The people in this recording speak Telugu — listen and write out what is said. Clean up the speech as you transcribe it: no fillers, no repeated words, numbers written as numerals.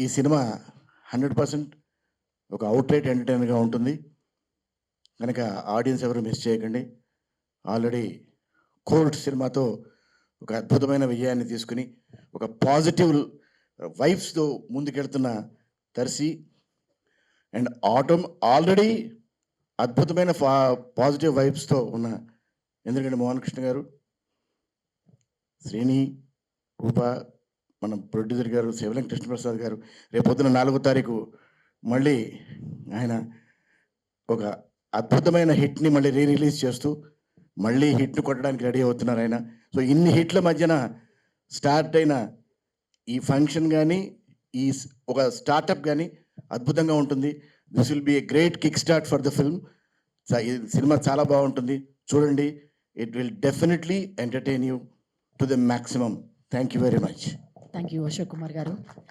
ఈ సినిమా 100% ఒక అవుట్లెట్ ఎంటర్టైనర్గా ఉంటుంది కనుక ఆడియన్స్ ఎవరు మిస్ చేయకండి. ఆల్రెడీ కోర్ట్ సినిమాతో ఒక అద్భుతమైన విజయాన్ని తీసుకుని ఒక పాజిటివ్ వైబ్స్తో ముందుకెళ్తున్న దర్శి అండ్ ఆల్రెడీ అద్భుతమైన పాజిటివ్ వైబ్స్తో ఉన్న ఎందుకంటే మోహన్ కృష్ణ గారు, శ్రీని, రూప, మన ప్రొడ్యూసర్ గారు శివలింగ కృష్ణప్రసాద్ గారు రేపొద్దున 4వ తారీఖు మళ్ళీ ఆయన ఒక అద్భుతమైన హిట్ని మళ్ళీ రిలీజ్ చేస్తూ మళ్ళీ హిట్ను కొట్టడానికి రెడీ అవుతున్నారు ఆయన. సో ఇన్ని హిట్ల మధ్యన స్టార్ట్ అయిన ఈ ఫంక్షన్ కానీ ఈ ఒక స్టార్టప్ కానీ అద్భుతంగా ఉంటుంది. This will be a great kick start for the film. ఈ సినిమా చాలా బాగుంటుంది, చూడండి. It will definitely entertain you to the maximum. Thank you very much. Thank you Ashok Kumar గారు.